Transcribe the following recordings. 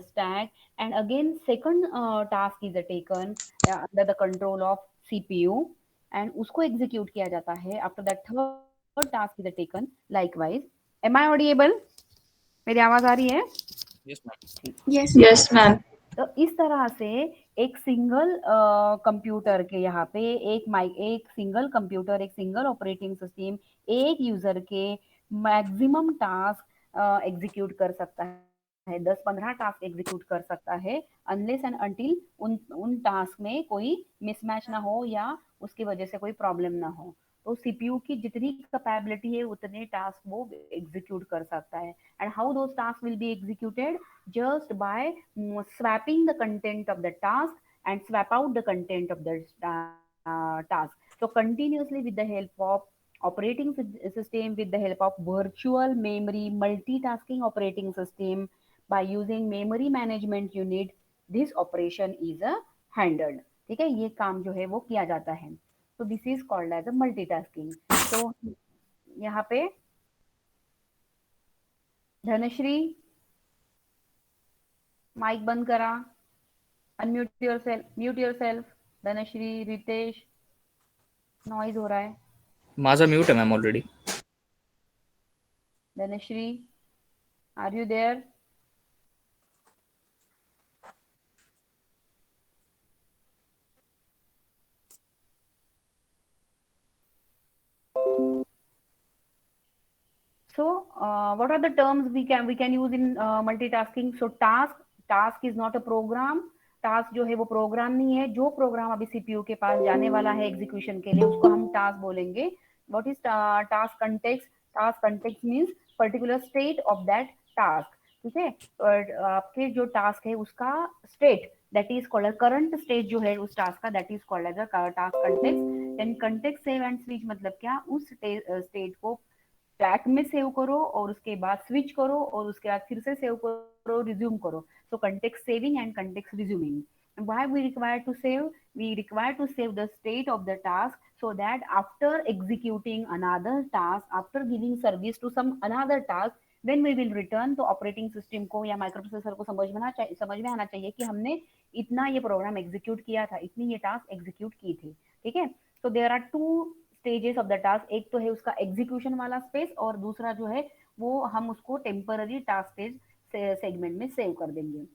stack, and again second task is taken under the control of CPU, and उसको execute किया जाता है. After that third task is taken likewise. Am I audible? मेरी आवाज आ रही है? Yes, ma'am. Yes, ma'am. Yes, तो इस तरह से एक सिंगल कंप्यूटर के यहाँ पे एक सिंगल कंप्यूटर, एक सिंगल ऑपरेटिंग सिस्टम एक यूजर के मैक्सिमम टास्क एग्जीक्यूट कर सकता है, 10-15 टास्क एग्जीक्यूट कर सकता है, अनलेस एंड अंटिल उन टास्क में कोई मिसमैच ना हो या उसकी वजह से कोई प्रॉब्लम ना हो. तो सीपीयू की जितनी कैपेबिलिटी है उतने टास्क वो एग्जीक्यूट कर सकता है. And how those task will be executed? Just by swapping the content of the task and swap out the content of the task. So continuously with the help of operating system, with the help of virtual memory multitasking operating system, by using memory management unit, this operation is a handled. ठीक है, ये काम जो है वो किया जाता है. तो this is called as a multitasking. तो यहाँ पे धनश्री माइक बंद करा. Unmute yourself, mute yourself. Dhanashree, Ritesh, noise हो रहा है. माझा म्यूट आहे ma'am already. Dhanashree, are you there? So, what are the terms we can use in multitasking? So, task is not a program. Task जो है वो प्रोग्राम नहीं है. जो प्रोग्राम अभी सीपीयू के पास जाने वाला है एग्जीक्यूशन के लिए उसको हम टास्क बोलेंगे. What is task context? Task context means particular state of that task. ठीक है, और आपके जो टास्क है उसका state, that is called current state जो है उस टास्क का, that is called as a task context. Then context save and switch मतलब क्या? उस स्टेट को ट्रैक में सेव करो और उसके बाद स्विच करो और उसके बाद फिर से सेव करो, रिज्यूम करो. So context saving and context resuming. Why we require to save? We require to save the state of the task so that after executing another task, after giving service to some another task, when we will return, तो operating system को या microprocessor को समझ में आना चाहिए कि हमने इतना ये प्रोग्राम एग्जीक्यूट किया था, इतनी ये टास्क एग्जीक्यूट की थी. ठीक है, तो there are two stages of the task. एक तो है उसका एग्जीक्यूशन वाला स्पेस और दूसरा जो है वो हम उसको टेम्पररी टास्क स्टेज सेगमेंट में सेव कर देंगे.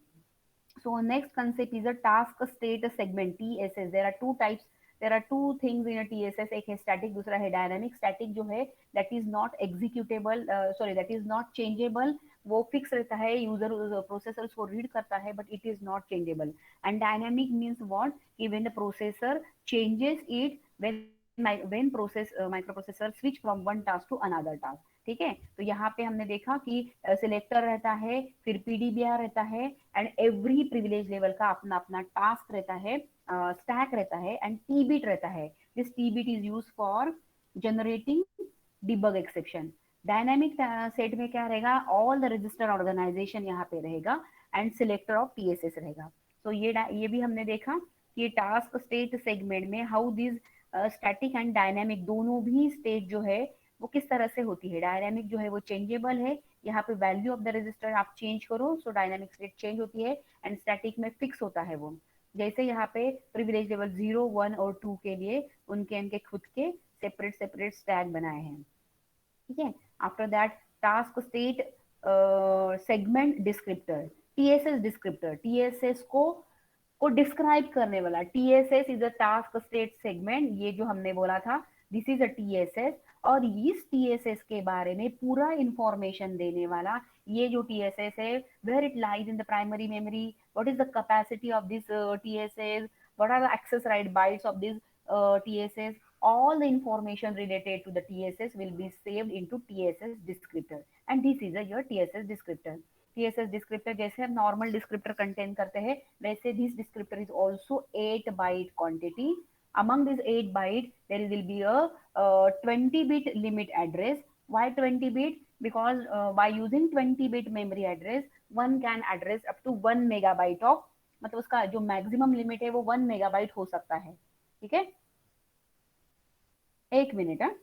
So next concept is a task state segment, TSS. There are two types. There are two things in a TSS. एक है static, दूसरा है dynamic. Static जो है that is not executable, sorry, that is not changeable. वो fix रहता है, user processor उसको रीड करता है but it is not changeable. And dynamic means what? कि when the processor changes it, when microprocessor switch from one task to another task. ठीक है, तो यहाँ पे हमने देखा कि सिलेक्टर रहता है, फिर पीडीबीआर रहता है, एंड एवरी प्रिविलेज लेवल का अपना अपना टास्क रहता है, स्टैक रहता है, एंड टीबीट रहता है. This T bit is use for generating debug exception. Dynamic set में क्या रहेगा? ऑल द रजिस्टर ऑर्गेनाइजेशन यहाँ पे रहेगा एंड सिलेक्टर ऑफ टीएसएस रहेगा. तो ये भी हमने देखा कि टास्क स्टेट सेगमेंट में how this static and dynamic दोनों भी स्टेट जो है वो किस तरह से होती है. डायनामिक जो है वो चेंजेबल है, यहाँ पे वैल्यू ऑफ द रजिस्टर आप चेंज करो सो डायनामिक स्टेट चेंज होती है. एंड स्टैटिक में फिक्स होता है वो. जैसे यहाँ पे प्रिविलेज लेवल 0, 1 और 2 के लिए उनके खुद के सेपरेट सेपरेट स्टैक बनाए हैं. ठीक है, after that task state segment descriptor, TSS descriptor. TSS को डिस्क्राइब करने वाला. TSS is a task state segment. ये जो हमने बोला था दिस इज अ टीएसएस, और इस टीएसएस के बारे में पूरा इंफॉर्मेशन देने वाला ये जो टीएसएस है, where it lies in the primary memory, what is the capacity of this TSS, what are the access right bytes of this TSS, all the information related to the TSS will be saved into TSS descriptor, and this is a your TSS descriptor. TSS descriptor जैसे हम normal descriptor contain करते हैं वैसे this descriptor is also 8 byte quantity. among this 8 byte there will be a 20 bit limit address. Why 20 bit? Because by using 20 bit memory address one can address up to 1 megabyte of, मतलब उसका जो maximum limit है वो 1 megabyte हो सकता है. ठीक है, एक मिनट. हाँ,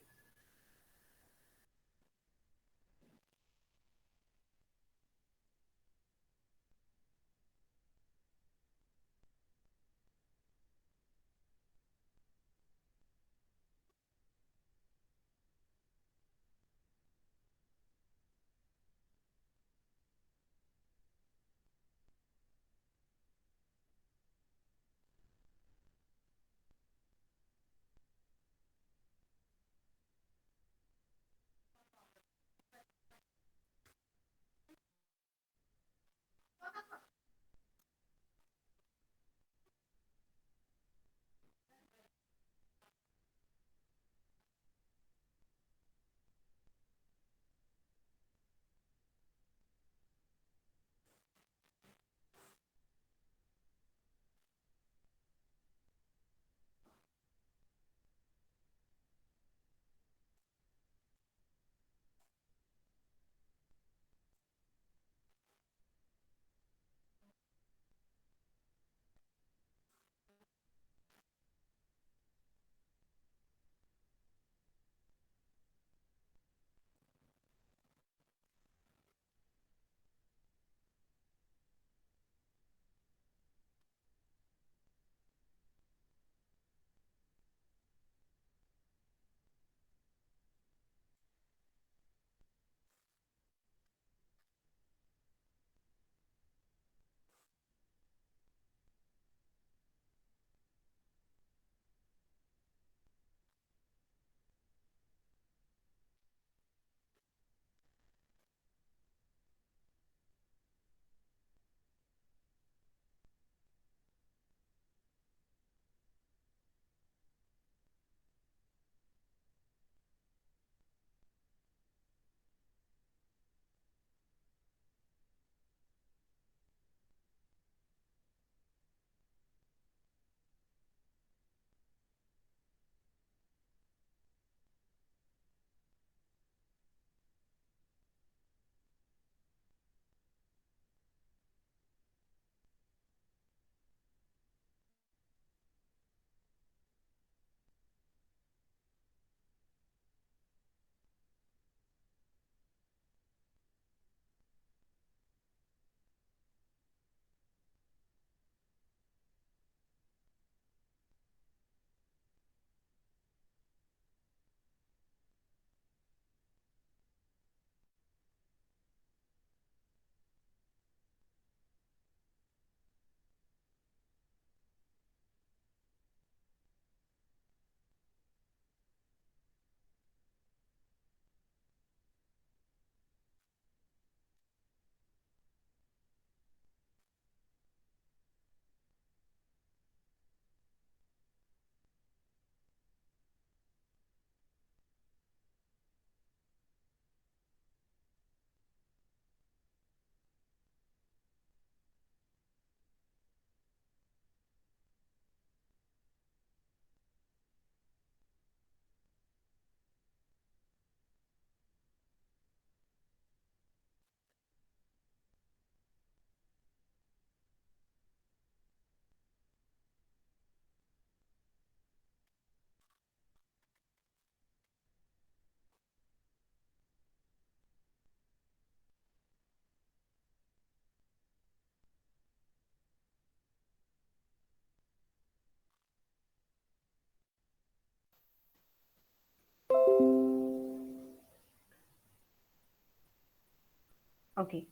Okay.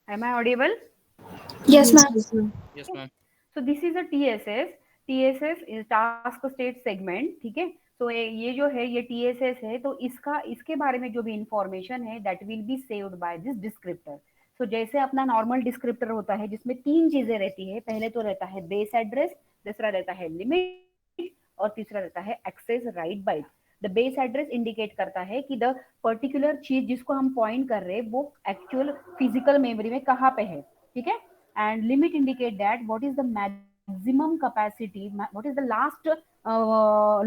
Am I audible? Yes, Yes, ma'am. yes, ma'am. Yes, Okay. ma'am. So this is a TSS. TSS is task state segment, ठीक है। तो ये जो है ये TSS है, तो इसका इसके बारे में जो भी इंफॉर्मेशन है that will be saved by this descriptor. So जैसे अपना नॉर्मल डिस्क्रिप्टर होता है जिसमें तीन चीजें रहती है, पहले तो रहता है बेस एड्रेस, दूसरा रहता है लिमिट और तीसरा रहता है access right byte. The base address indicate करता है कि द पर्टिकुलर चीज जिसको हम पॉइंट कर रहे हैं वो एक्चुअल फिजिकल मेमोरी में कहाँ पे है, ठीक है। And limit indicate that what is the maximum capacity, what is the last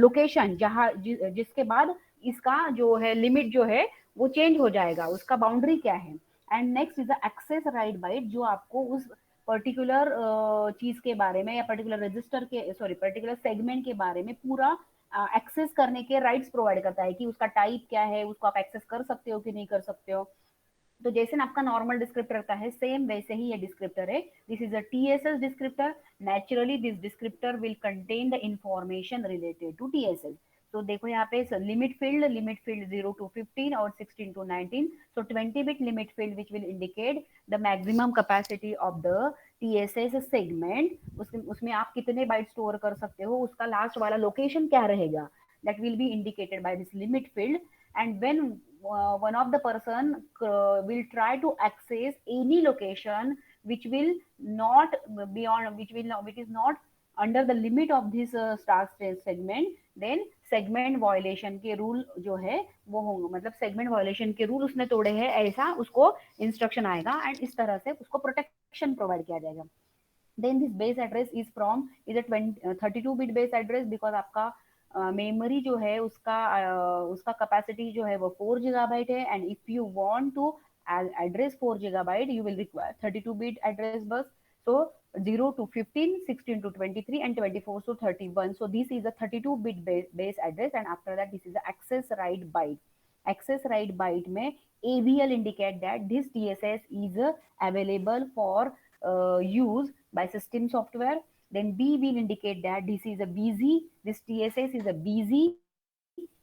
location जहाँ जिसके बाद इसका जो है लिमिट जो है वो चेंज हो जाएगा, उसका बाउंड्री क्या है। And next is the access right byte, जो आपको उस पर्टिकुलर चीज के बारे में या पर्टिकुलर रजिस्टर के सॉरी पर्टिकुलर सेगमेंट के बारे में पूरा एक्सेस करने के राइट्स प्रोवाइड करता है कि उसका टाइप क्या है, उसको आप एक्सेस कर सकते हो कि नहीं कर सकते हो। तो जैसे ना आपका नॉर्मल डिस्क्रिप्टर रहता है सेम वैसे ही ये डिस्क्रिप्टर है। This is a TSS descriptor. Naturally this descriptor will contain the information related to TSS. तो देखो यहाँ पे लिमिट फील्ड 0 to 15 और 16 to 19। So 20 bit limit field which will indicate the maximum capacity of the TSS segment. उसमें आप कितने bite store कर सकते हो, उसका लास्ट वाला लोकेशन क्या रहेगा, that will B indicated by this limit field. And when one of the person will try to access any location which will not beyond which is not under the limit of this star segment, then segment violation के rule जो है वो होंगे, मतलब segment violation के rule उसने तोड़े हैं ऐसा उसको इंस्ट्रक्शन आएगा एंड इस तरह से उसको प्रोटेक्शन प्रोवाइड किया जाएगा। Then this base address is a 32 bit base address, because आपका मेमोरी जो है उसका कैपेसिटी जो है वो 4 GB है। And if you want to address 4 GB you will require 32 bit address bus. So 0 to 15, 16 to 23 and 24 to 31, so this is a 32 bit base address and after that this is the access write byte। access write byte में AVL indicate that this TSS is available for use by system software। then B will indicate that this is a busy, this TSS is a busy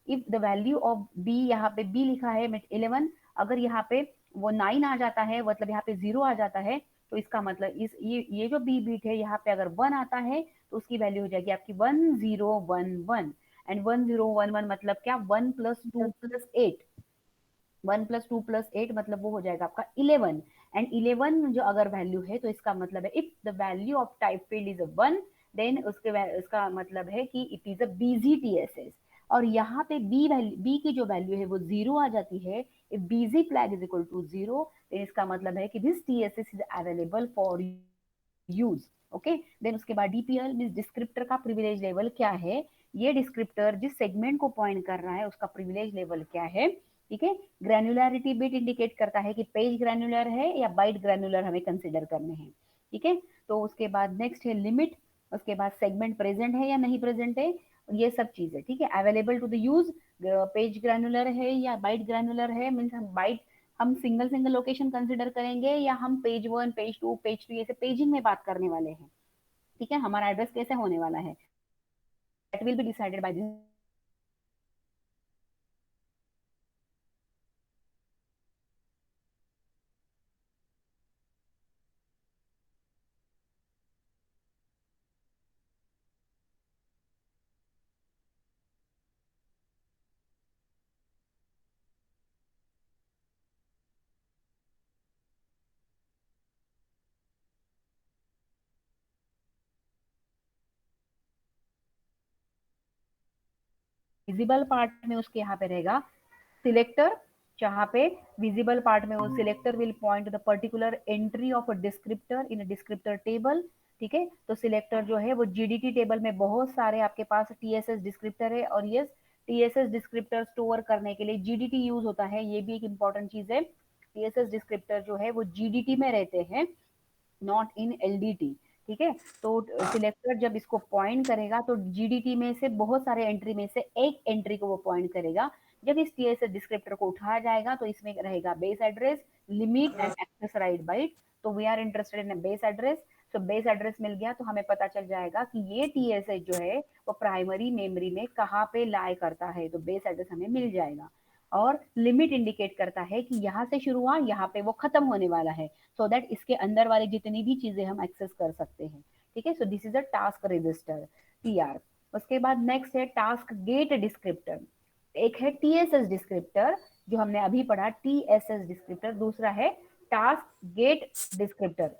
if the value of B, यहाँ पे B लिखा है 11, अगर यहाँ पे वो 9 आ जाता है मतलब यहाँ पे 0 आ जाता है, तो इसका मतलब इस ये जो B बीट है यहाँ पे अगर 1 आता है तो उसकी वैल्यू हो जाएगी आपकी 1011। एंड 1011 मतलब क्या, 1 + 2 + 8, 1 + 2 + 8 मतलब वो हो जाएगा आपका 11। एंड 11 जो अगर वैल्यू है तो इसका मतलब है if the value of type field is 1 then उसका मतलब है कि it is a BG TSS. और यहाँ पे बी की जो वैल्यू है वो 0 आ जाती है, if BG flag is equal to 0 then इसका मतलब है कि this TSS is available for use. Okay, then उसके बाद डीपीएल मींस डिस्क्रिप्टर का प्रिविलेज लेवल क्या है, ये डिस्क्रिप्टर जिस सेगमेंट को पॉइंट कर रहा है उसका प्रिविलेज लेवल क्या है, ठीक है। ग्रैन्युलरिटी बिट इंडिकेट करता है कि पेज ग्रैन्युलर है या बाइट ग्रैन्युलर हमें कंसिडर करने हैं, ठीक है। तो उसके बाद नेक्स्ट है लिमिट, उसके बाद सेगमेंट प्रेजेंट है या नहीं प्रेजेंट है, ये सब चीजें, ठीक है। Available to the use, page granular है या बाइट ग्रैन्युलर है, मीन्स हम बाइट हम सिंगल सिंगल लोकेशन कंसिडर करेंगे या हम पेज 1 पेज 2 पेज 3 ऐसे पेजिंग में बात करने वाले हैं, ठीक है। हमारा एड्रेस कैसे होने वाला है that will be decided by this. Visible part में उसके यहाँ पे रहेगा सिलेक्टर, जहाँ पे विजिबल पार्ट में वो selector will point the particular entry of a descriptor in a descriptor table, ठीक है। तो सिलेक्टर जो है वो जीडीटी टेबल में बहुत सारे आपके पास टीएसएस डिस्क्रिप्टर है और ये टीएसएस डिस्क्रिप्टर स्टोर करने के लिए जीडीटी यूज होता है, ये भी एक इंपॉर्टेंट चीज है। टीएसएस डिस्क्रिप्टर जो है वो जीडीटी में रहते हैं, नॉट इन एलडीटी, ठीक है। तो सिलेक्टर जब इसको पॉइंट करेगा तो जीडीटी में से बहुत सारे एंट्री में से एक एंट्री को वो पॉइंट करेगा। जब इस टीएसएस डिस्क्रिप्टर को उठाया जाएगा तो इसमें रहेगा base address, limit and access right byte. तो we are interested in base address. तो बेस एड्रेस मिल गया तो हमें पता चल जाएगा कि ये टीएसएस जो है वो प्राइमरी मेमोरी में कहाँ पे लाई करता है, तो बेस एड्रेस हमें मिल जाएगा। और लिमिट इंडिकेट करता है कि यहाँ से शुरू हुआ, यहाँ पे वो खत्म होने वाला है, सो दैट इसके अंदर वाली जितनी भी चीजें हम एक्सेस कर सकते हैं। ठीक है, so this is a task register, TR. उसके बाद नेक्स्ट है टास्क गेट डिस्क्रिप्टर। एक है टीएसएस डिस्क्रिप्टर जो हमने अभी पढ़ा, टीएसएस डिस्क्रिप्टर। दूसरा है task gate descriptor.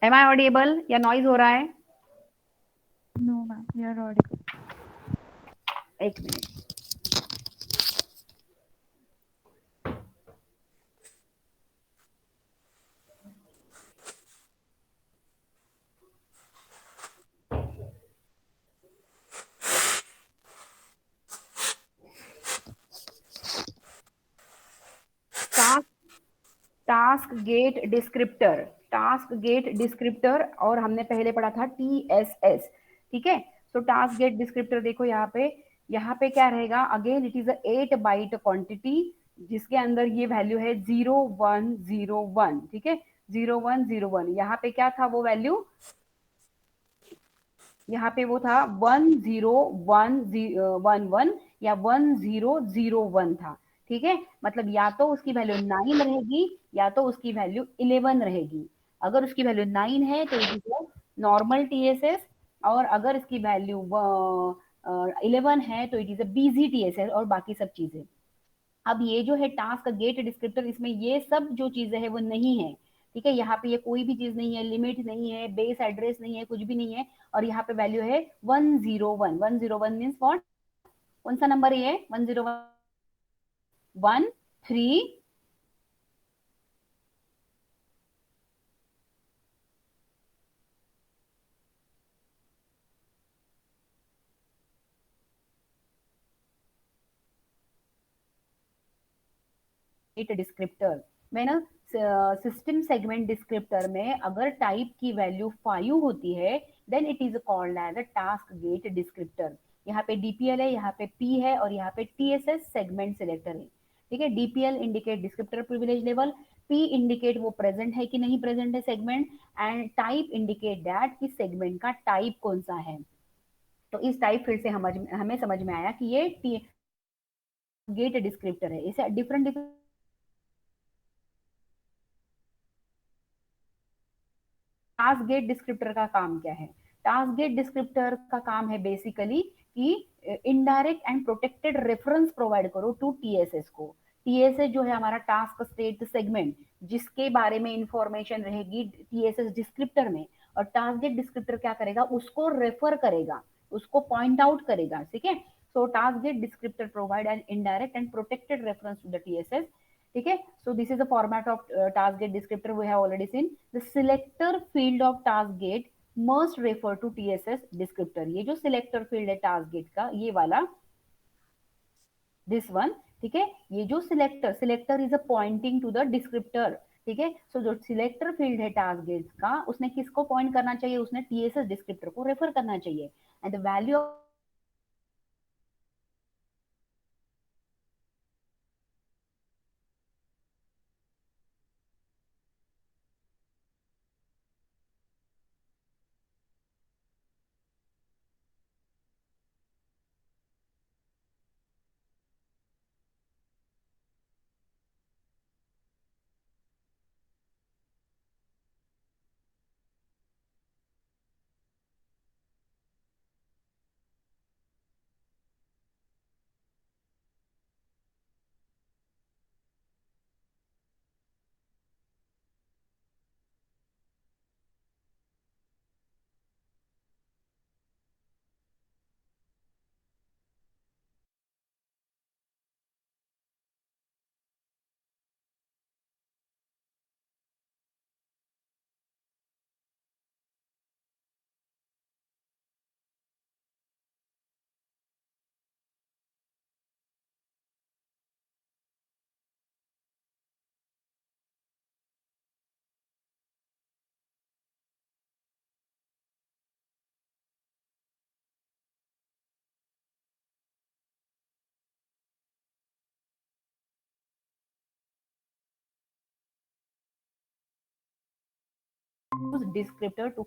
Am I audible या नॉइज हो रहा है? No, ma'am, you are audible. एक मिनट। Task task gate descriptor, task gate descriptor, और हमने पहले पढ़ा था टीएसएस। ठीक है, सो टास्क गेट डिस्क्रिप्टर देखो यहाँ पे क्या रहेगा, again it is 8 byte quantity जिसके अंदर ये वैल्यू है 0101। ठीक है, 0101। यहाँ पे क्या था वो वैल्यू, यहाँ पे वो था 1011 या 1001 था। ठीक है, मतलब या तो उसकी वैल्यू 9 रहेगी या तो उसकी वैल्यू 11 रहेगी। अगर उसकी वैल्यू 9 है तो इट इज नॉर्मल टीएसएस, और अगर इसकी वैल्यू 11 है तो it is a BG TSS और बाकी सब चीजें। अब ये जो है टास्क गेट डिस्क्रिप्टर, इसमें ये सब जो चीजें हैं वो नहीं है। ठीक है, यहाँ पे ये कोई भी चीज नहीं है, लिमिट नहीं है, बेस एड्रेस नहीं है, कुछ भी नहीं है। और यहाँ पे वैल्यू है 101। 101 मीन्स व्हाट, कौन सा नंबर ये है? 10113 डिस्क्रिप्टर में ना, सिस्टम सेगमेंट डिस्क्रिप्टर में अगर टाइप की वैल्यू 5 होती है then it is called as a task gate descriptor. यहाँ पे डीपीएल है, यहाँ पे पी है, और यहाँ पे टीएसएस सेगमेंट सिलेक्टर है। ठीक है, DPL indicate descriptor privilege level, P indicate वो प्रेजेंट है कि नहीं प्रेजेंट है segment, and type indicate that कि सेगमेंट का टाइप कौन सा है। तो इस टाइप फिर से हमें समझ में आया कि ये गेट डिस्क्रिप्टर है। इसे different different task gate descriptor का काम क्या है? टास्क गेट डिस्क्रिप्टर का काम है बेसिकली कि indirect and protected reference provide करो टू टीएसएस को। टीएसएस जो है हमारा टास्क स्टेट सेगमेंट, जिसके बारे में इंफॉर्मेशन रहेगी टीएसएस डिस्क्रिप्टर में, और टास्क गेट डिस्क्रिप्टर क्या करेगा, उसको रेफर करेगा, उसको पॉइंट आउट करेगा। ठीक है, so task gate descriptor provide an indirect and protected reference to the TSS. ठीक है, so this is the format of task gate descriptor we have already seen. The selector field of task gate must refer to TSS descriptor. ये जो selector field है task gate का, ये वाला, this one। ठीक है, ये जो selector is a pointing to the descriptor। ठीक है, सो जो सिलेक्टर फील्ड है टास्क गेट का, उसने किसको पॉइंट करना चाहिए, उसने टीएसएस डिस्क्रिप्टर को रेफर करना चाहिए। And the value of descriptor to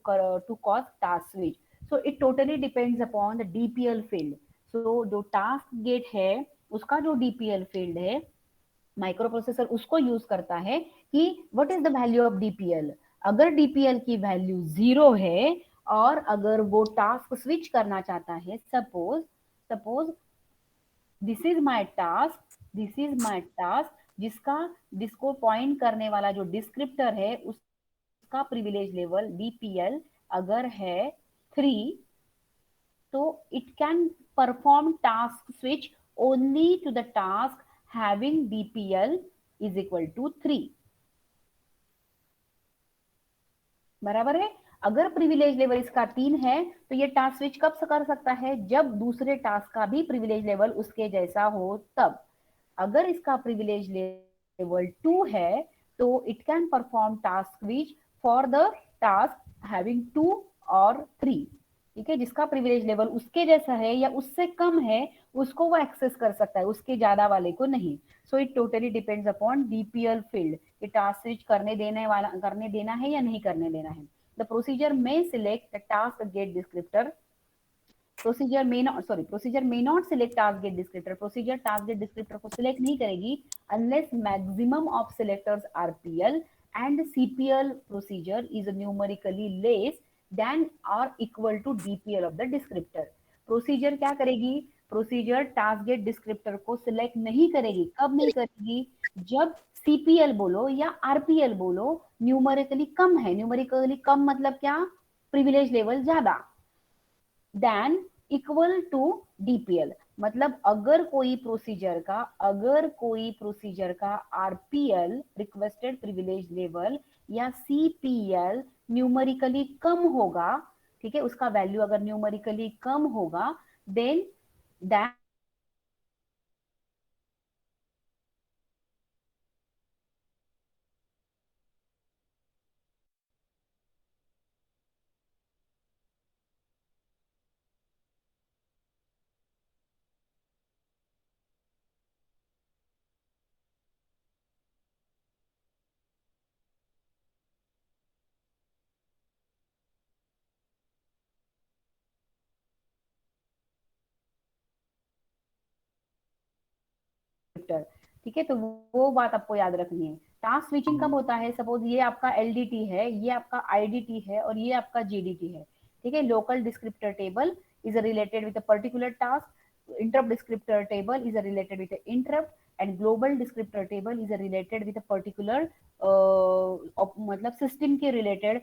cause task switch. So it totally depends upon the DPL field. So जो टास्क गेट है उसका जो डीपीएल फील्ड है माइक्रो प्रोसेसर उसको यूज करता है कि what is the value of DPL. अगर डीपीएल की वैल्यू 0 है और अगर वो टास्क स्विच करना चाहता है, suppose suppose this is my task जिसको पॉइंट करने वाला जो डिस्क्रिप्टर है उसका प्रिविलेज लेवल डीपीएल अगर है 3, तो it can perform task switch only to the task having DPL is equal to 3। बराबर है। अगर प्रिविलेज लेवल इसका 3 है तो ये टास्क स्विच कब से कर सकता है, जब दूसरे टास्क का भी प्रिविलेज लेवल उसके जैसा हो तब। अगर इसका प्रिविलेज लेवल 2 है तो it can perform task switch for the task having 2 और 3। ठीक है, जिसका प्रिविलेज लेवल उसके जैसा है या उससे कम है उसको वो एक्सेस कर सकता है, उसके ज्यादा वाले को नहीं। So it totally depends upon DPL field कि टास्क स्विच करने देना है या नहीं करने देना है। The procedure may select the task gate descriptor procedure may not select task gate descriptor. Procedure task gate descriptor को सिलेक्ट नहीं करेगी unless maximum of selectors RPL and CPL procedure is numerically less than और equal to DPL of the descriptor. Procedure क्या करेगी, procedure task gate descriptor को select नहीं करेगी। कब नहीं करेगी, जब सीपीएल बोलो या आरपीएल बोलो न्यूमेरिकली कम है। न्यूमेरिकली कम मतलब क्या, प्रिविलेज लेवल ज्यादा देन इक्वल टू डीपीएल। मतलब अगर कोई प्रोसीजर का आरपीएल रिक्वेस्टेड प्रिविलेज लेवल या सीपीएल न्यूमेरिकली कम होगा, ठीक है, उसका वैल्यू अगर न्यूमेरिकली कम होगा देन दैट ठीक है, तो वो बात आपको याद रखनी है। टास्क स्विचिंग कब होता है, सपोज ये आपका एलडीटी है, ये आपका आईडीटी है और ये आपका जीडीटी है। ठीक है, local descriptor table is related with a particular task, interrupt descriptor table is related with interrupt and global descriptor table is related with a particular मतलब सिस्टम के रिलेटेड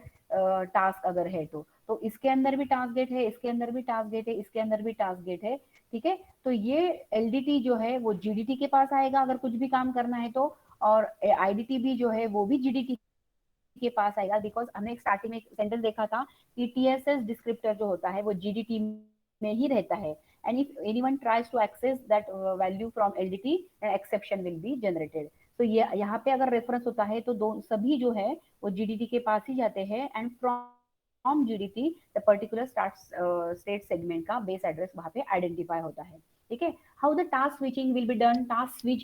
टास्क अगर है तो इसके अंदर भी टास्क गेट है, इसके अंदर भी टास्क गेट है, इसके अंदर भी टास्क गेट है। ठीक है, तो ये एलडीटी जो है वो जीडीटी के पास आएगा अगर कुछ भी काम करना है तो, और आईडीटी भी जो है वो भी जीडीटी के पास आएगा। बिकॉज हमने स्टार्टिंग में एक सेंटेंस देखा था कि टीएसएस डिस्क्रिप्टर जो होता है वो जीडीटी में ही रहता है and if anyone tries to access that value from LDT exception will be generated. तो ये यहाँ पे अगर रेफरेंस होता है तो दो सभी जो है वो जीडीटी के पास ही जाते हैं and from GDT the particular state segment का बेस एड्रेस वहां पे आइडेंटिफाई होता है। ठीक है, how the task switching will be done. Task switch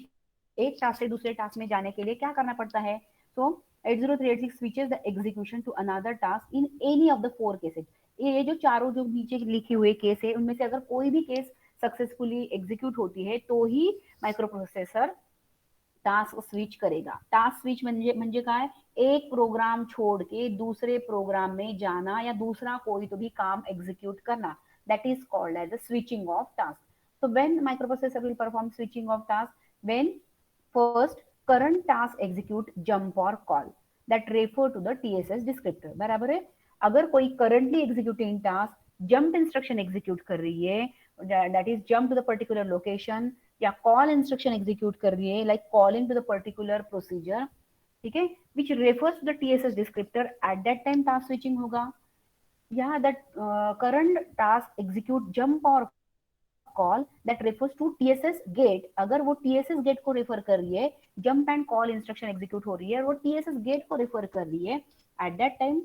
एक टास्क से दूसरे टास्क में जाने के लिए क्या करना पड़ता है, सो 80386 switches the execution to another task in any of the 4 cases। ये जो चारों जो नीचे लिखे हुए केस है उनमें से अगर कोई भी केस सक्सेसफुली एग्जीक्यूट होती है तो ही माइक्रो प्रोसेसर टास्क स्विच करेगा। टास्क स्विच म्हणजे काय, एक प्रोग्राम छोड़ के दूसरे प्रोग्राम में जाना या दूसरा कोई तो भी काम एग्जीक्यूट करना, that is called as the switching of task. So when microprocessor will perform switching of task, when first current task execute jump or call that refer to the TSS descriptor। बराबर है, अगर कोई currently executing task jump instruction execute कर रही है, that is jump to the particular location, या call instruction execute कर रही है like calling to the particular procedure, ठीक है, which refers to the TSS descriptor, at that time task switching होगा। यहाँ that current task execute jump और call that refers to TSS gate, अगर वो टीएसएस गेट को रेफर कर रही है, jump and call instruction execute हो रही है और वो टीएसएस गेट को रेफर कर रही है, eight that time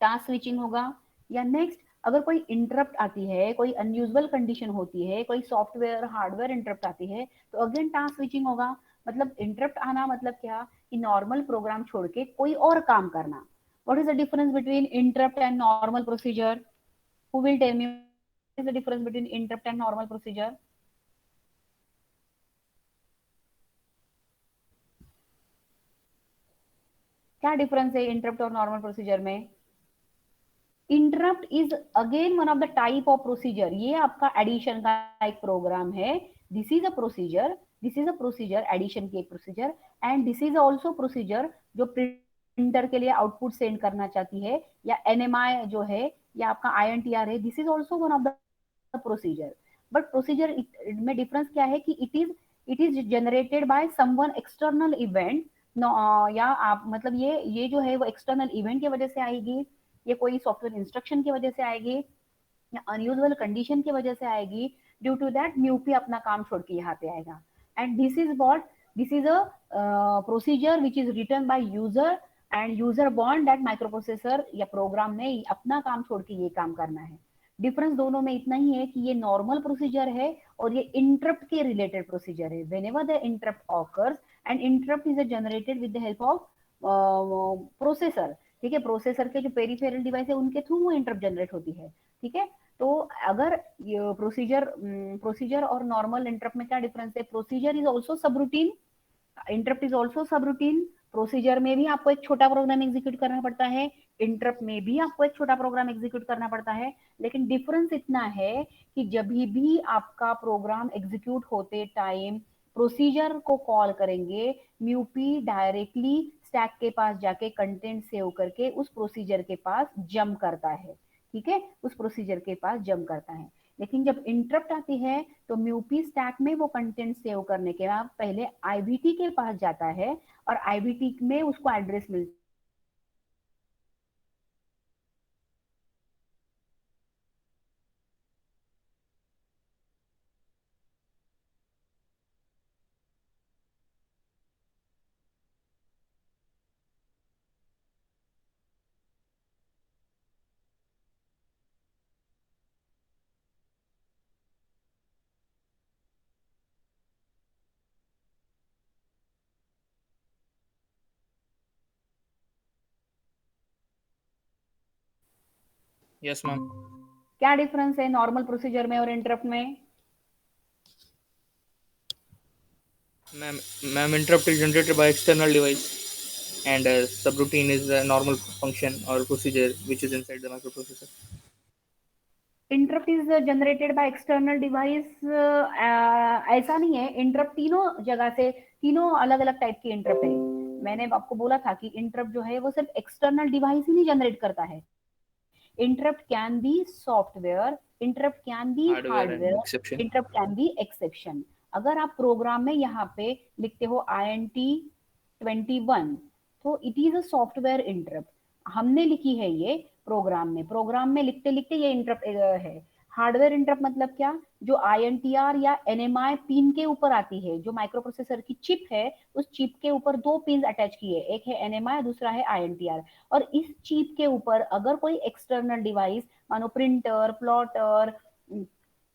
task switching होगा। या नेक्स्ट, अगर कोई इंटरप्ट आती है, कोई अनयूजुअल कंडीशन होती है, कोई सॉफ्टवेयर हार्डवेयर इंटरप्ट आती है तो अगेन टास्क स्विचिंग होगा। मतलब इंटरप्ट आना मतलब क्या, कि नॉर्मल प्रोग्राम छोड़ के कोई और काम करना। What is the difference between interrupt and normal procedure, who will tell me what is the difference between interrupt and normal procedure. क्या डिफरेंस है इंटरप्ट और नॉर्मल प्रोसीजर में? Interrupt is again one of the type of procedure, ये आपका addition का एक program है। This is a procedure, this is a procedure, addition की एक procedure, and this is also procedure जो प्रिंटर के लिए आउटपुट सेंड करना चाहती है, या एनएमआई जो है, या आपका आईएनटीआर है, this is also one of the procedure. But procedure में डिफरेंस क्या है कि it is generated by someone external event, या आप मतलब ये जो है वो एक्सटर्नल इवेंट की वजह से आएगी, ये कोई सॉफ्टवेयर इंस्ट्रक्शन की वजह से आएगी, या अनयूजुअल कंडीशन की वजह से आएगी। ड्यू टू दैट म्यूपी अपना काम छोड़ के यहाँ पे आएगा। And this is what, this is a procedure which is written by user, and user want that micro processor या प्रोग्राम ने अपना काम छोड़ के ये काम करना है। डिफरेंस दोनों में इतना ही है कि ये नॉर्मल प्रोसीजर है और ये इंटरप्ट के रिलेटेड प्रोसीजर है। Whenever the interrupt occurs, and interrupt is generated with the help of processor, ठीक है, प्रोसेसर के जो पेरिफेरल डिवाइस है उनके थ्रू वो इंटरप्ट जनरेट होती है, ठीक है। तो अगर प्रोसीजर और नॉर्मल इंटरप्ट में क्या डिफरेंस है? प्रोसीजर इज ऑल्सो सब रूटीन, इंटरप्ट इज ऑल्सो सब रूटीन। प्रोसीजर में भी आपको एक छोटा प्रोग्राम एग्जीक्यूट करना पड़ता है, इंटरप्ट में भी आपको एक छोटा प्रोग्राम एग्जीक्यूट करना पड़ता है, लेकिन डिफरेंस इतना है कि जब भी आपका प्रोग्राम एग्जीक्यूट होते टाइम प्रोसीजर को कॉल करेंगे, म्यूपी डायरेक्टली स्टैक के पास जाके कंटेंट सेव करके उस प्रोसीजर के पास जंप करता है, ठीक है, उस प्रोसीजर के पास जंप करता है। लेकिन जब इंटरप्ट आती है तो म्यूपी स्टैक में वो कंटेंट सेव करने के बाद पहले आईवीटी के पास जाता है, और आईवीटी में उसको एड्रेस मिलता Yes, ma'am. क्या डिफरेंस है नॉर्मल प्रोसीजर में और इंटरप्ट में? Ma'am, interrupt is generated by external device, and subroutine is a normal function or procedure which is inside the microprocessor. Interrupt is generated by external device, ऐसा नहीं है। Interrupt तीनों जगह से, तीनों अलग अलग टाइप की इंटरप्ट है। मैंने आपको बोला था कि इंटरप्ट जो है वो सिर्फ एक्सटर्नल डिवाइस ही नहीं जनरेट करता है। Interrupt can be software, interrupt can be Hardware and hardware, exception. Interrupt can be exception. अगर आप प्रोग्राम में यहाँ पे लिखते हो INT21, तो it is a software interrupt, हमने लिखी है ये प्रोग्राम में लिखते लिखते ये इंटरप्ट है। हार्डवेयर इंटरप्ट मतलब क्या? जो INTR या NMI पिन के ऊपर आती है, जो माइक्रो प्रोसेसर की चिप है, उस चिप के ऊपर दो पिन अटैच किए, एक है NMI, दूसरा है INTR। और इस चिप के ऊपर अगर कोई एक्सटर्नल डिवाइस, मानो प्रिंटर, प्लॉटर,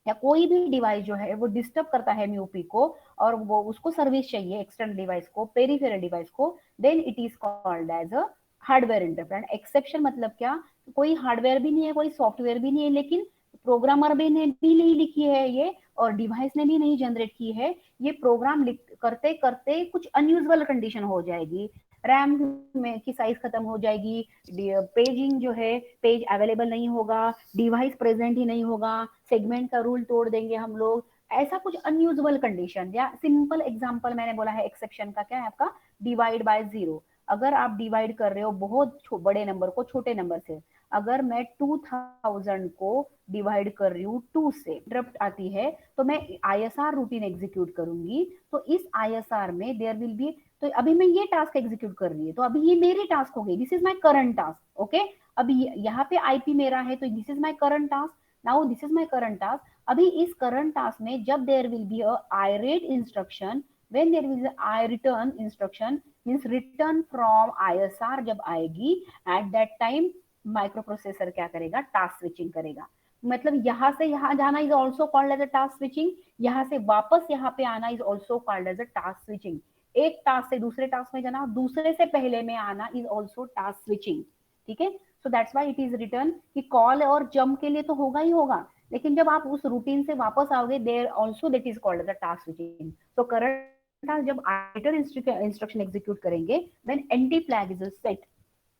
या कोई भी डिवाइस जो है वो डिस्टर्ब करता है म्यूपी को, और वो उसको सर्विस चाहिए एक्सटर्नल डिवाइस को, पेरिफेरल डिवाइस को, then it is called as a hardware interrupt. And exception मतलब क्या? कोई हार्डवेयर भी नहीं है, कोई सॉफ्टवेयर भी नहीं है, लेकिन प्रोग्रामर भी ने भी नहीं लिखी है ये, और डिवाइस ने भी नहीं जनरेट की है ये, प्रोग्राम करते करते कुछ अनयूजुअल कंडीशन हो जाएगी, रैम में की साइज खत्म हो जाएगी, पेजिंग जो है पेज अवेलेबल नहीं होगा, डिवाइस प्रेजेंट ही नहीं होगा, सेगमेंट का रूल तोड़ देंगे हम लोग, ऐसा कुछ अनयूजुअल कंडीशन। या सिंपल एग्जांपल मैंने बोला है एक्सेप्शन का, क्या है आपका? Divide by zero. अगर आप डिवाइड कर रहे हो बहुत बड़े नंबर को छोटे नंबर से, अगर मैं 2000 को डिवाइड कर रही हूँ 2 से, इंटरप्ट आती है तो मैं ISR रूटीन एग्जीक्यूट करूंगी। तो इस ISR में देयर विल बी, तो अभी मैं ये टास्क एग्जीक्यूट कर रही है, तो अभी ये मेरी टास्क हो गई, this is my current task, okay. अभी यहाँ पे IP मेरा है, तो this is my current task, now this is my current task. अभी इस करंट टास्क में जब there will be a IRET instruction, when there will I return instruction, means return from ISR जब आएगी, at that time micro processor क्या करेगा? Task switching करेगा। मतलब यहाँ से यहाँ जाना is also called as a task switching, यहाँ से वापस यहाँ पे आना is also called as a task switching. एक टास्क से दूसरे टास्क में जाना, दूसरे से पहले में आना इज ऑल्सो टास्क स्विचिंग, ठीक है। So that's why it is return कि कॉल और जंप के लिए तो होगा ही होगा, लेकिन जब आप उस रूटीन से वापस आओगे, there also that is called as a task switching. So current task जब आइटर इंस्ट्रक्शन एग्जीक्यूट करेंगे when NT flag is set,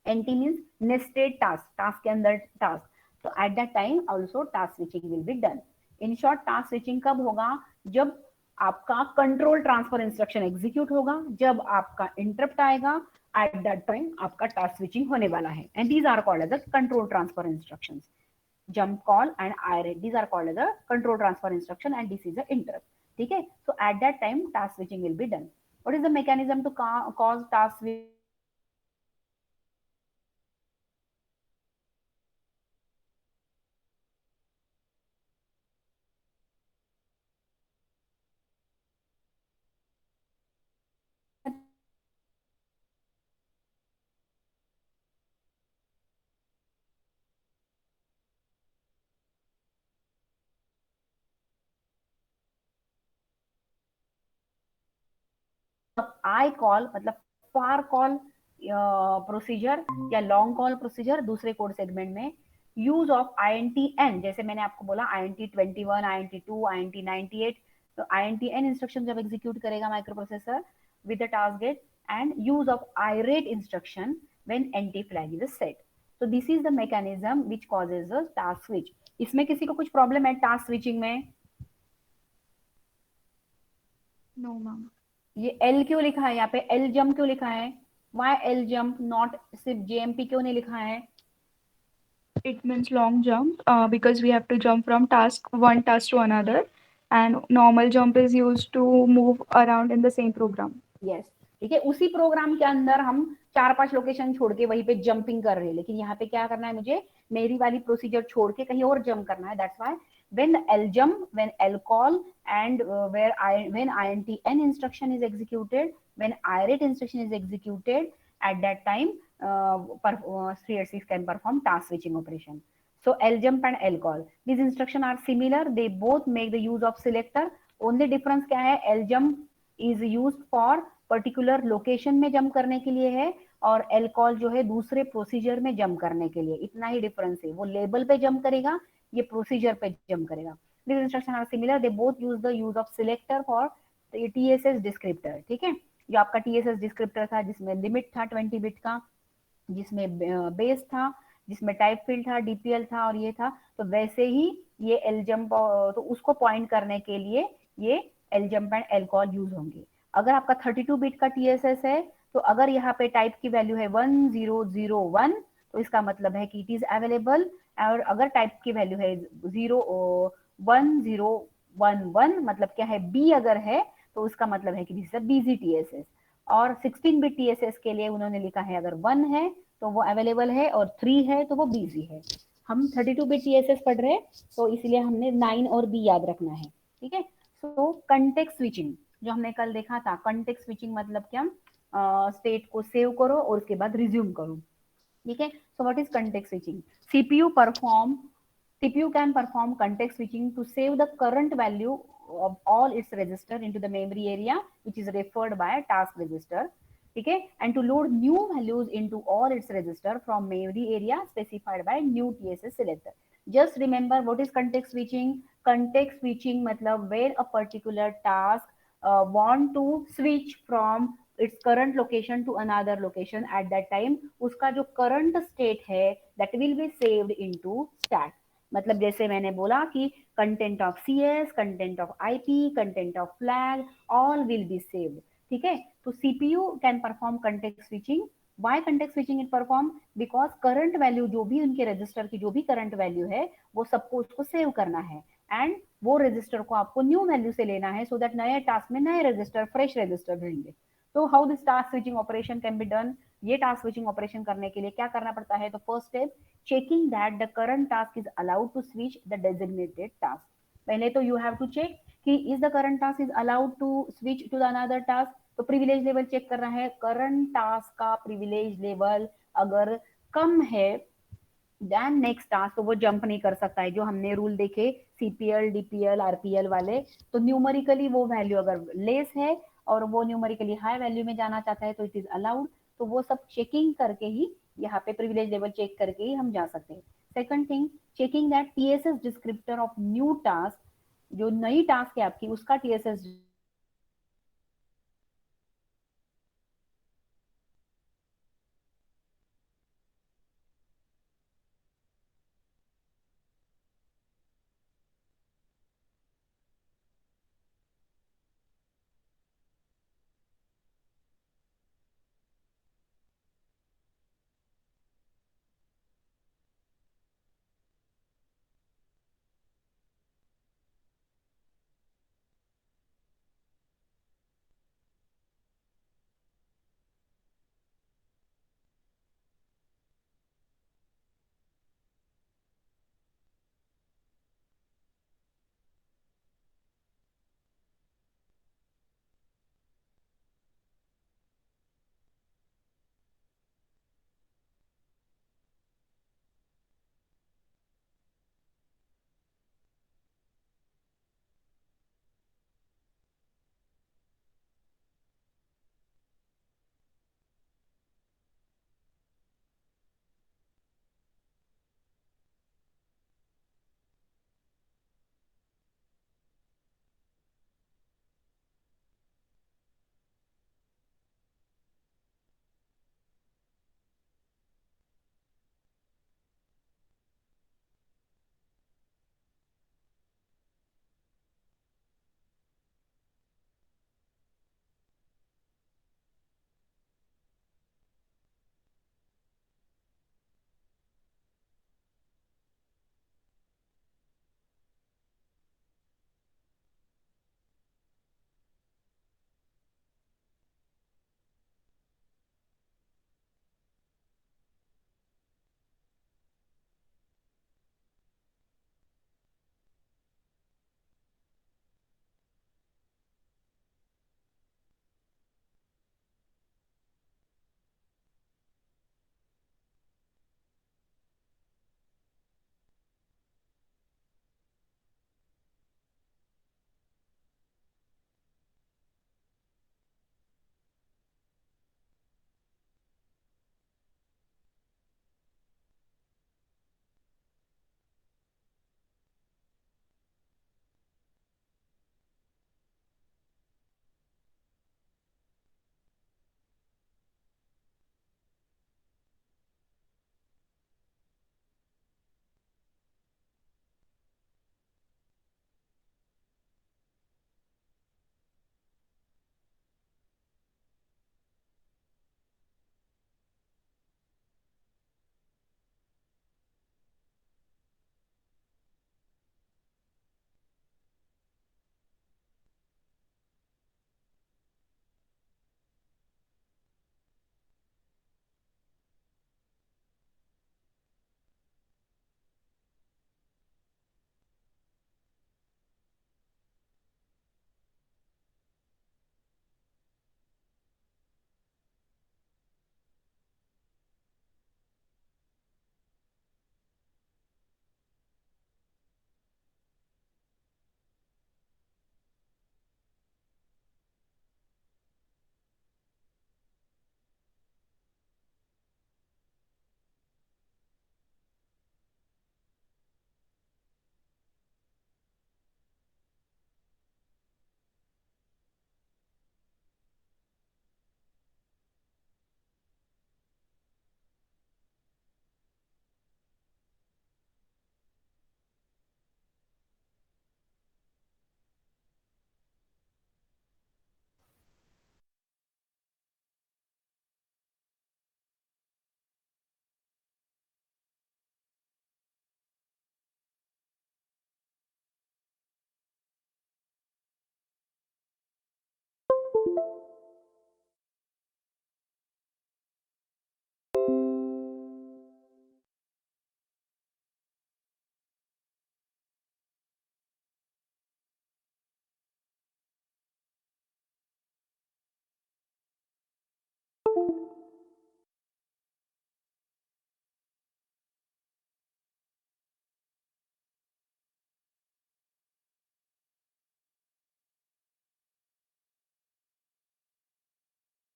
NT means nested task, task के अंदर टास्क, तो at that time also task switching will be done. In short task switching कब होगा, जब आपका कंट्रोल ट्रांसफर इंस्ट्रक्शन एग्जीक्यूट होगा, जब आपका इंटरप्ट आएगा, एट दैट टाइम आपका टास्क स्विचिंग होने वाला है। And these are called as the control transfer instructions, jump call and IRET, these are called as a control transfer instruction and this is the interrupt, ठीक है। so at that time task switching will be done. What is the mechanism to cause task switching? I call मतलब फार call procedure या long call procedure दूसरे code segment में, use of INTN, जैसे मैंने आपको बोला INT21, INT2, INT98, तो INTN instruction जब एग्जीक्यूट करेगा microprocessor with the task gate, and use of IRET instruction when NT flag is set. तो this is the mechanism which causes the task switch. इसमें किसी को कुछ problem है task switching में? No, ma'am. ये L क्यों लिखा है यहाँ पे, एल जम्प क्यों लिखा है, वाई एल जम्प नॉट सिर्फ JMP क्यों नहीं लिखा है? It means long jump because we have to jump from one task to another, and normal jump is used to move around in the same program. Yes, ठीक है, उसी programme के अंदर हम 4-5 लोकेशन छोड़ के वहीं पे जंपिंग कर रहे हैं, लेकिन यहाँ पे क्या करना है, मुझे मेरी वाली प्रोसीजर छोड़ के कहीं और जंप करना है। That's why when L jump, when L call, and when INTN instruction is executed, when IRET instruction is executed, at that time 386 can perform task switching operation. So L jump and L call, these instructions are similar, they both make the use of selector, only difference क्या है, L jump is used for particular location में jump करने के लिए है, और L call जो है दूसरे प्रोसीजर में जंप करने के लिए, इतना ही डिफरेंस है, वो लेबल पे जंप करेगा, ये प्रोसीजर पे जंप करेगा। This instruction are similar, they both use the use of selector for TSS descriptor, ठीक है। जो आपका TSS डिस्क्रिप्टर था जिसमें लिमिट था 20 बिट का, जिसमें बेस था, जिसमें टाइप फील्ड था, DPL था और ये था, तो वैसे ही ये एल जंप, तो उसको पॉइंट करने के लिए ये L jump and L call use होंगे। अगर आपका 32 बिट का TSS है, तो अगर यहाँ पे टाइप की वैल्यू है 1001, तो इसका मतलब है कि इट इज अवेलेबल, और अगर टाइप की वैल्यू है 1011 मतलब क्या है, बी अगर है, तो उसका मतलब है कि this is a busy TSS। और 16 बिट TSS के लिए उन्होंने लिखा है अगर 1 है तो वो अवेलेबल है, और 3 है तो वो बिजी है। हम 32 बिट TSS पढ़ रहे हैं, तो इसलिए हमने 9 और B याद रखना है, ठीक है। सो कंटेक्स्ट स्विचिंग जो हमने कल देखा था, कंटेक्स्ट स्विचिंग मतलब क्या, स्टेट को सेव करो और उसके बाद रिज्यूम करो, ठीक है। So what is context switching? CPU can perform context switching to save the current value of all its register into the memory area, which is referred by a task register, ठीक है, and to load new values into all its register from memory area specified by new TSS selector. Just remember what is context switching. Context switching मतलब where a particular task want to switch from its current location to another location, at that time उसका जो current state है that will be saved into stack। मतलब जैसे मैंने बोला कि content of CS, content of IP, content of flag, all will be saved, ठीक है। तो CPU can perform context switching. Why context switching it perform? Because current value जो भी उनके रजिस्टर की जो भी करंट वैल्यू है वो सबको उसको सेव करना है, एंड वो रजिस्टर को आपको न्यू वैल्यू से लेना है, सो दैट नए टास्क में नए रजिस्टर, फ्रेश रजिस्टर रहेंगे। तो how this task switching operation can be done? ये टास्क स्विचिंग ऑपरेशन करने के लिए क्या करना पड़ता है? तो first step, checking that the current task is allowed to switch the designated task। पहले तो you have to check कि is the current task is allowed to switch to the another task। तो प्रिविलेज लेवल चेक करना है, current task का privilege level अगर कम है then next task, तो वो जंप नहीं कर सकता है। जो हमने रूल देखे CPL, DPL, RPL वाले, तो न्यूमरिकली वो वैल्यू अगर लेस है और वो न्यूमरिकली हाई वैल्यू में जाना चाहता है तो इट इज अलाउड। तो वो सब चेकिंग करके ही, यहाँ पे प्रिविलेज लेवल चेक करके ही हम जा सकते हैं। Second thing, checking that TSS descriptor of new task, जो नई टास्क है आपकी उसका TSS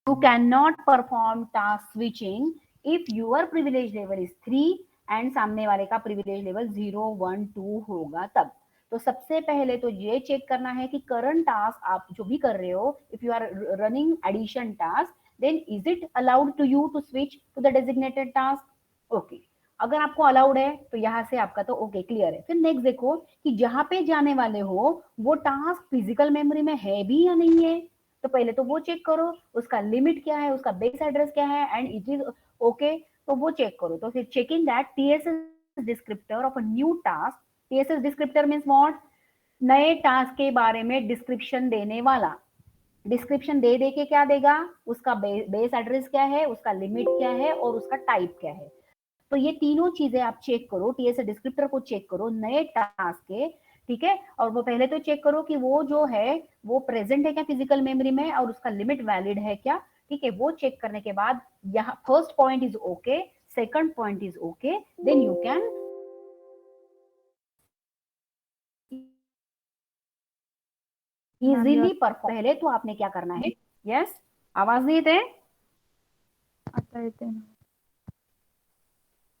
You cannot perform task switching if your privilege level is 3 and सामने वाले का प्रिविलेज लेवल 0, 1, 2 होगा तब। तो सबसे पहले तो ये चेक करना है कि करंट टास्क आप जो भी कर रहे हो, if you are running addition task, then is it allowed to you to switch to the designated task. Okay, अगर आपको अलाउड है तो यहाँ से आपका तो ओके क्लियर है। फिर नेक्स्ट देखो कि जहां पे जाने वाले हो वो टास्क फिजिकल मेमोरी में है भी या नहीं है। तो पहले तो वो चेक करो, उसका लिमिट क्या है, उसका बेस एड्रेस क्या है, एंड इट इज ओके, तो वो चेक करो। तो फिर checking that TSS descriptor of a new task. TSS descriptor means what? नए टास्क के बारे में डिस्क्रिप्शन देने वाला। डिस्क्रिप्शन दे के क्या देगा? उसका बेस एड्रेस क्या है, उसका लिमिट क्या है, और उसका टाइप क्या है। तो ये तीनों चीजें आप चेक करो, टीएसएस डिस्क्रिप्टर को चेक करो नए टास्क के, ठीक है। और वो पहले तो चेक करो कि वो जो है वो प्रेजेंट है क्या फिजिकल मेमोरी में, और उसका लिमिट वैलिड है क्या, ठीक है। वो चेक करने के बाद यहाँ first point is okay, second point is okay, then you can easily perform. पहले तो आपने क्या करना है, यस आवाज नहीं थे, आता येते ना।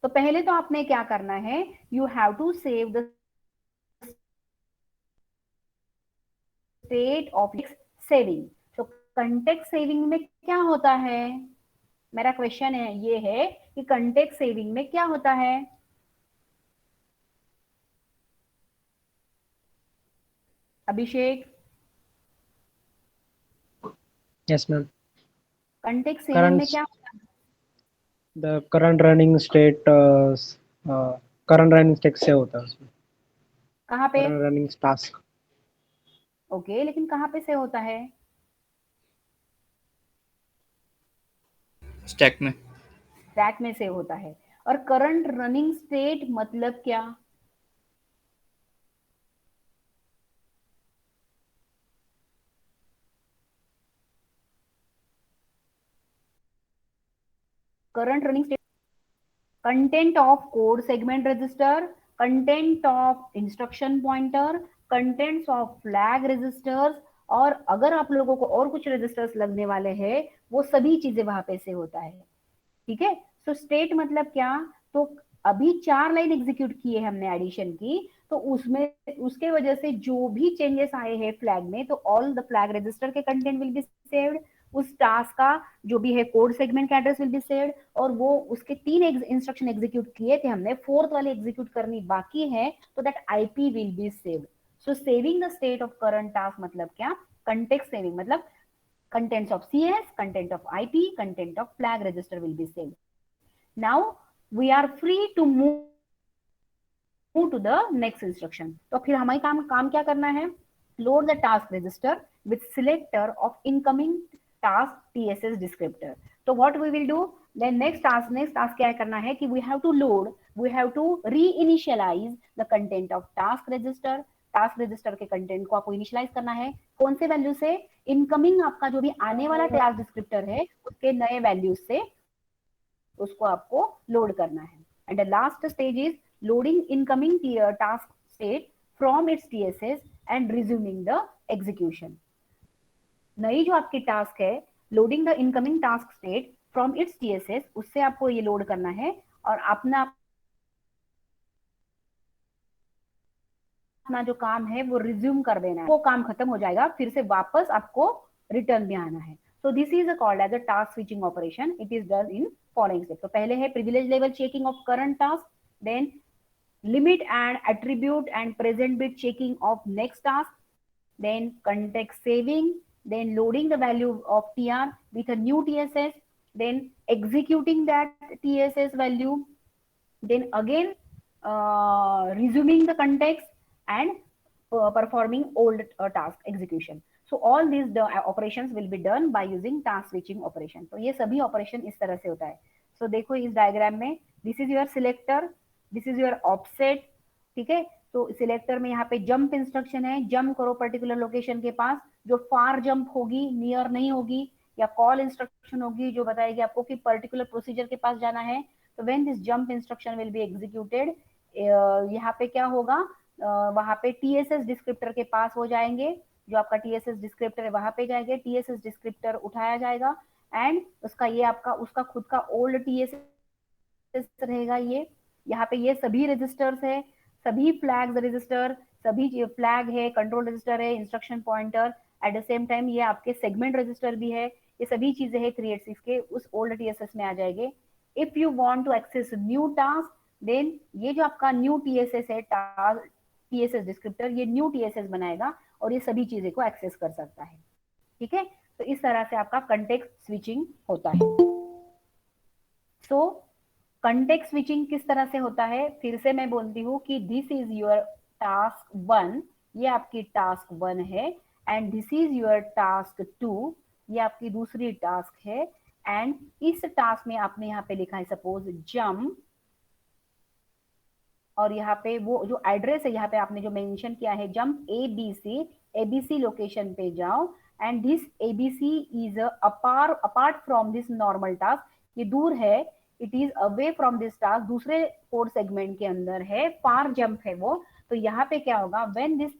तो पहले तो आपने क्या करना है, you have to save the state of saving. तो कंटेक्स्ट सेविंग में क्या होता है, मेरा क्वेश्चन है ये है कि कंटेक्स्ट सेविंग में क्या होता है। अभिषेक, Yes, ma'am. Context saving Current में क्या होता है? the current running state current running state से होता है उसमें। कहाँ पे? current running task ओके, लेकिन कहाँ पे से होता है? स्टैक में। स्टैक में से होता है। और करंट रनिंग स्टेट मतलब क्या? Current running state content of code segment register, content of instruction pointer, contents of flag registers, और अगर आप लोगों को और कुछ रजिस्टर्स लगने वाले हैं वो सभी चीजें वहां पे से होता है, ठीक है। सो स्टेट मतलब क्या? तो अभी 4 लाइन एग्जीक्यूट की है हमने एडिशन की, तो उसमें उसके वजह से जो भी चेंजेस आए हैं फ्लैग में, तो ऑल द फ्लैग रजिस्टर के कंटेंट विल बी सेव्ड, उस टास्क का जो भी है कोड सेगमेंट का एड्रेस विल बी सेव्ड, और वो उसके 3 इंस्ट्रक्शन एग्जीक्यूट किए थे हमने, फोर्थ वाले एग्जीक्यूट करनी बाकी है, तो that IP will be saved. So saving the state of current task मतलब क्या? कंटेक्स्ट सेविंग मतलब contents of CS, content of IP, content of flag register will be saved. Now we are free to move to the next instruction. तो फिर हमारी काम क्या करना है? Load the task register with selector of incoming task TSS descriptor. तो what we will do? Then next task क्या करना है कि we have to reinitialize the content of task register. Task register के कंटेंट को आपको इनिशियलाइज करना है कौन से वैल्यू से? इनकमिंग आपका जो भी आने वाला टास्क डिस्क्रिप्टर है उसके नए वैल्यूज से उसको आपको लोड करना है। And the last stage is loading incoming task state from its TSS and resuming the execution. नई जो आपकी टास्क है, loading the incoming task state from its TSS, उससे आपको ये लोड करना है और अपना जो काम है वो रिज्यूम कर देना है, वो काम खत्म हो जाएगा, फिर से वापस आपको रिटर्न में आना है। So this is called as a task switching operation. It is done in following step. तो पहले है privilege level checking of current task, then limit and attribute and present bit checking of next task, then context saving, then loading the value of tr with a new tss, then executing that tss value, then again resuming the context and performing old task execution. So all this operations will be done by using task switching operation. तो ये सभी operation इस तरह से होता है। सो देखो इस डायग्राम में, this is your selector, this is your offset, ठीक है। तो सिलेक्टर में यहाँ पे जंप इंस्ट्रक्शन है, जंप करो पर्टिकुलर लोकेशन के पास, जो फार जंप होगी, नियर नहीं होगी, या कॉल इंस्ट्रक्शन होगी जो बताएगी आपको कि पर्टिकुलर प्रोसीजर के पास जाना है। तो when this jump instruction will be executed, यहाँ पे क्या होगा, वहां पे टीएसएस डिस्क्रिप्टर के पास हो जाएंगे, जो आपका टीएसएस डिस्क्रिप्टर है वहां पे जाएंगे, टीएसएस डिस्क्रिप्टर उठाया जाएगा एंड उसका ये आपका उसका खुद का ओल्ड टीएसएस रहेगा। ये यहाँ पे ये सभी रजिस्टर्स है, सभी फ्लैग्स रजिस्टर, सभी फ्लैग है, कंट्रोल रजिस्टर है, instruction pointer, at the same time ये आपके सेगमेंट रजिस्टर भी है, ये सभी चीजें है 386 के उस ओल्ड टीएसएस में आ जाएंगे। If you want to access new task, then ये जो आपका न्यू टीएसएस है, टीएसएस डिस्क्रिप्टर, ये न्यू टीएसएस बनाएगा और ये सभी चीजें को एक्सेस कर सकता है, ठीक है। तो इस तरह से आपका कंटेक्स्ट स्विचिंग होता है। सो कंटेक्स्ट स्विचिंग किस तरह से होता है, फिर से मैं बोलती हूँ कि दिस इज योर टास्क 1, ये आपकी टास्क 1 है, and this is your task 2, ये आपकी दूसरी टास्क है। एंड इस टास्क में आपने यहाँ पे लिखा है सपोज जंप, और यहाँ पे वो जो एड्रेस है यहाँ पे आपने जो मेंशन किया है जंप एबीसी लोकेशन पे जाओ, and this ABC is apart from this normal task, ये दूर है, it is away from this task, दूसरे कोड सेगमेंट के अंदर है, फार जंप है वो। तो यहाँ पे क्या होगा, when this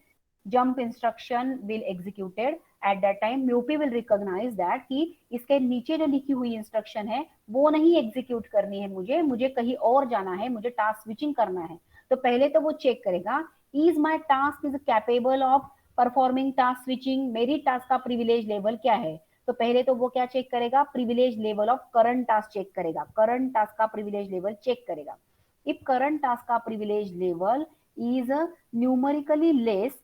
jump instruction will executed, at that time mu P will recognize that कि इसके नीचे जो लिखी हुई इंस्ट्रक्शन है वो नहीं एग्जीक्यूट करनी है, मुझे कहीं और जाना है, मुझे टास्क स्विचिंग करना है। तो पहले तो वो चेक करेगा, is my task is capable of performing task switching, मेरी टास्क का प्रिविलेज लेवल क्या है। तो पहले तो वो क्या चेक करेगा, privilege level of current task check करेगा, करंट टास्क का प्रिविलेज लेवल चेक करेगा। इफ करंट टास्क का privilege level is numerically less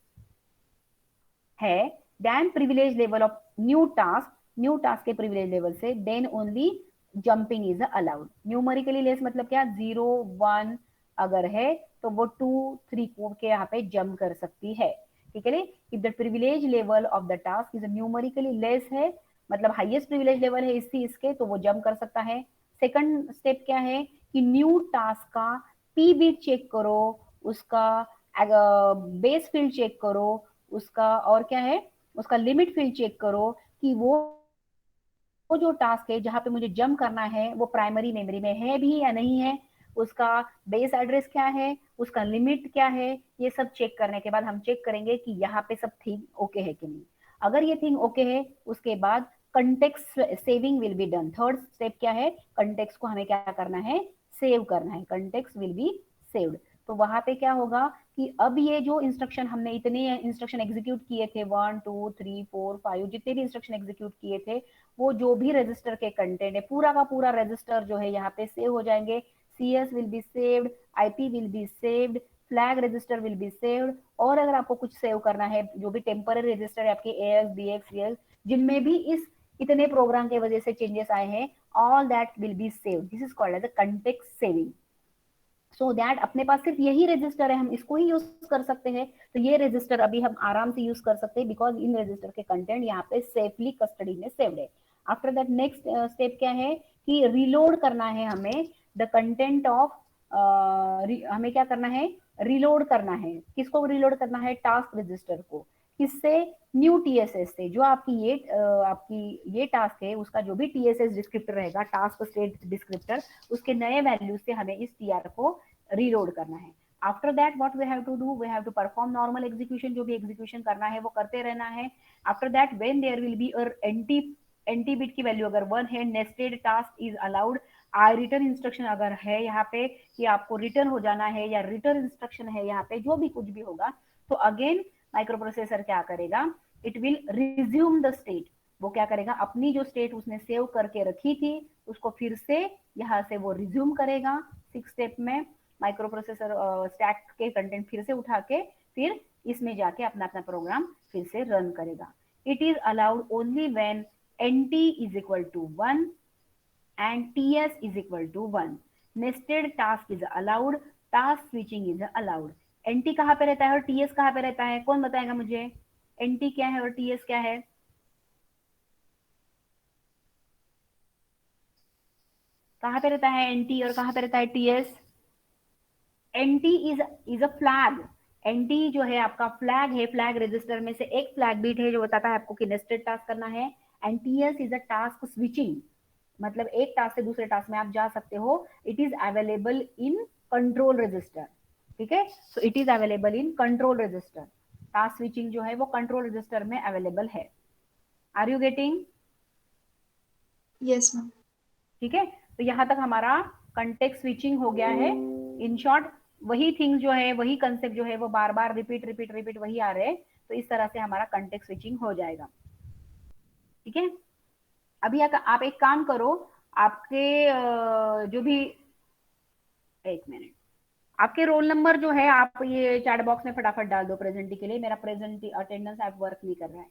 है then privilege level of new task के प्रिविलेज लेवल से, then only jumping is allowed. Numerically less मतलब क्या, 0 1 अगर है तो वो 2 3 के यहाँ पे जंप कर सकती है, ठीक है। If the privilege level of the task is numerically less है, मतलब हाईएस्ट प्रिविलेज लेवल है इसके, तो वो जंप कर सकता है। सेकंड स्टेप क्या है कि न्यू टास्क का पी बीट चेक करो, उसका बेस फील्ड चेक करो, उसका और क्या है, उसका लिमिट फील्ड चेक करो कि वो जो टास्क है जहां पे मुझे जंप करना है वो प्राइमरी मेमोरी में है भी या नहीं है, उसका बेस एड्रेस क्या है, उसका लिमिट क्या है, ये सब चेक करने के बाद हम चेक करेंगे कि यहाँ पे सब थिंग ओके है कि नहीं। अगर ये थिंग ओके है, उसके बाद context saving will be done. Third step क्या है, कंटेक्स्ट को हमें क्या करना है, सेव करना है, कंटेक्स्ट विल बी सेव्ड। तो वहां पे क्या होगा कि अब ये जो इंस्ट्रक्शन हमने इतने इंस्ट्रक्शन एग्जीक्यूट किए थे, 1 2 3 4 5 जितने भी इंस्ट्रक्शन एग्जीक्यूट किए थे, वो जो भी रजिस्टर के कंटेंट है पूरा का पूरा रजिस्टर जो है यहाँ पे सेव हो जाएंगे। CS will be saved, IP will be saved, flag register will be saved, और अगर आपको कुछ सेव करना है जो भी टेम्पररी रजिस्टर है आपके AX BX CX जिनमें भी इस इतने प्रोग्राम के वजह से चेंजेस आए हैं, all that will be saved. This is called as a context saving. So that अपने पास सिर्फ यही रजिस्टर है, हम इसको ही यूज कर सकते हैं। तो ये रजिस्टर अभी हम आराम से यूज कर सकते हैं बिकॉज इन रजिस्टर के कंटेंट यहाँ पे सेफली कस्टडी में सेव्ड है। आफ्टर दैट नेक्स्ट स्टेप क्या है कि रिलोड करना है हमें द कंटेंट ऑफ, हमें क्या करना है, रिलोड करना है। किसको रिलोड करना है, टास्क रजिस्टर को। किससे, न्यू टीएसएस से। जो आपकी ये टास्क है उसका जो भी टीएसएस डिस्क्रिप्टर रहेगा, टास्क स्टेट डिस्क्रिप्टर, उसके नए वैल्यू से हमें इस टीआर को रीलोड करना है। After that what we have to do, we have to perform normal execution, जो भी एग्जीक्यूशन करना है वो करते रहना है। After that when there will be NT bit की वैल्यू अगर 1 है, nested task is allowed. I return instruction अगर है यहाँ पे कि आपको रिटर्न हो जाना है, या रिटर्न इंस्ट्रक्शन है यहाँ पे, जो भी कुछ भी होगा, तो अगेन माइक्रो प्रोसेसर क्या करेगा, it will resume the state. वो क्या करेगा, अपनी जो स्टेट उसने सेव करके रखी थी उसको फिर से यहाँ से वो रिज्यूम करेगा। 6 स्टेप में माइक्रो प्रोसेसर स्टैक के कंटेंट फिर से उठा के फिर इसमें जाके अपना अपना प्रोग्राम फिर से रन करेगा। It is allowed only when NT is equal to 1 and TS is equal to 1. Nested task is allowed, task switching is allowed. NT कहाँ पे रहता है और TS कहाँ पे रहता है, कौन बताएगा मुझे। एनटी क्या है और टीएस क्या है? कहाँ पे रहता है एनटी और कहाँ पे रहता है TS? NT is a flag. NT जो है आपका फ्लैग है, फ्लैग रजिस्टर में से एक फ्लैग बीट है जो बताता है आपको कि नेस्टेड टास्क करना है। And TS is a task switching, मतलब एक टास्क से दूसरे टास्क में आप जा सकते हो। It is available in control register, ठीक है। So it is available in control register. Task switching जो है वो कंट्रोल रजिस्टर में अवेलेबल है। Are you getting? Yes, ma'am. ठीक है, तो यहाँ तक हमारा कंटेक्स्ट स्विचिंग हो गया है। इन शॉर्ट वही थिंग्स जो है, वही कंसेप्ट जो है वो बार बार रिपीट रिपीट रिपीट वही आ रहे हैं, तो इस तरह से हमारा कंटेक्स्ट स्विचिंग हो जाएगा। ठीक है, अभी आप एक काम करो, आपके जो भी, एक मिनट, आपके रोल नंबर जो है आप ये चैट बॉक्स में फटाफट डाल दो प्रेजेंटी के लिए। मेरा प्रेजेंट अटेंडेंस ऐप वर्क नहीं कर रहा है।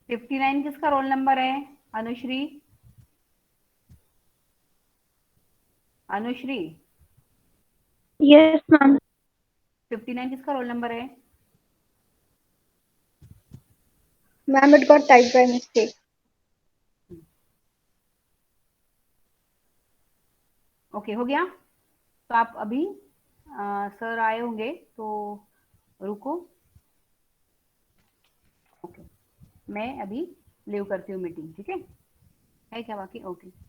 फिफ्टी नाइन किसका रोल नंबर है? Anushree, Anushree, Yes, ma'am. 59 किसका रोल नंबर है? Ma'am, it got typed by mistake. Okay, हो गया। तो आप अभी सर आए होंगे तो रुको। ओके, मैं अभी लीव करती हूँ मीटिंग, ठीक है क्या बाकी? ओके।